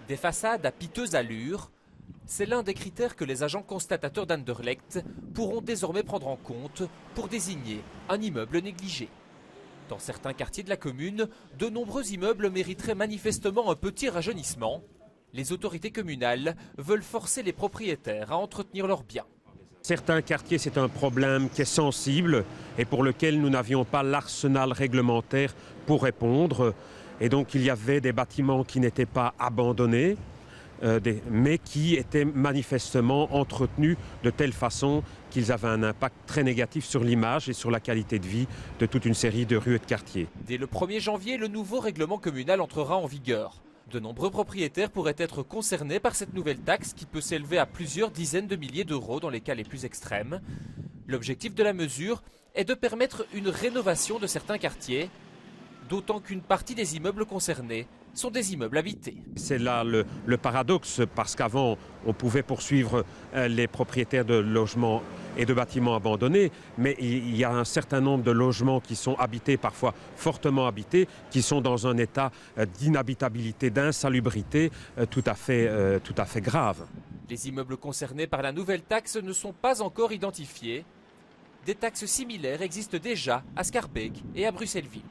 Des façades à piteuse allure, c'est l'un des critères que les agents constatateurs d'Anderlecht pourront désormais prendre en compte pour désigner un immeuble négligé. Dans certains quartiers de la commune, de nombreux immeubles mériteraient manifestement un petit rajeunissement. Les autorités communales veulent forcer les propriétaires à entretenir leurs biens. Certains quartiers, c'est un problème qui est sensible et pour lequel nous n'avions pas l'arsenal réglementaire pour répondre. Et donc il y avait des bâtiments qui n'étaient pas abandonnés, mais qui étaient manifestement entretenus de telle façon qu'ils avaient un impact très négatif sur l'image et sur la qualité de vie de toute une série de rues et de quartiers. Dès le 1er janvier, le nouveau règlement communal entrera en vigueur. De nombreux propriétaires pourraient être concernés par cette nouvelle taxe qui peut s'élever à plusieurs dizaines de milliers d'euros dans les cas les plus extrêmes. L'objectif de la mesure est de permettre une rénovation de certains quartiers, d'autant qu'une partie des immeubles concernés sont des immeubles habités. C'est là le paradoxe, parce qu'avant, on pouvait poursuivre les propriétaires de logements et de bâtiments abandonnés, mais il y a un certain nombre de logements qui sont habités, parfois fortement habités, qui sont dans un état d'inhabitabilité, d'insalubrité tout à fait grave. Les immeubles concernés par la nouvelle taxe ne sont pas encore identifiés. Des taxes similaires existent déjà à Schaerbeek et à Bruxelles-Ville.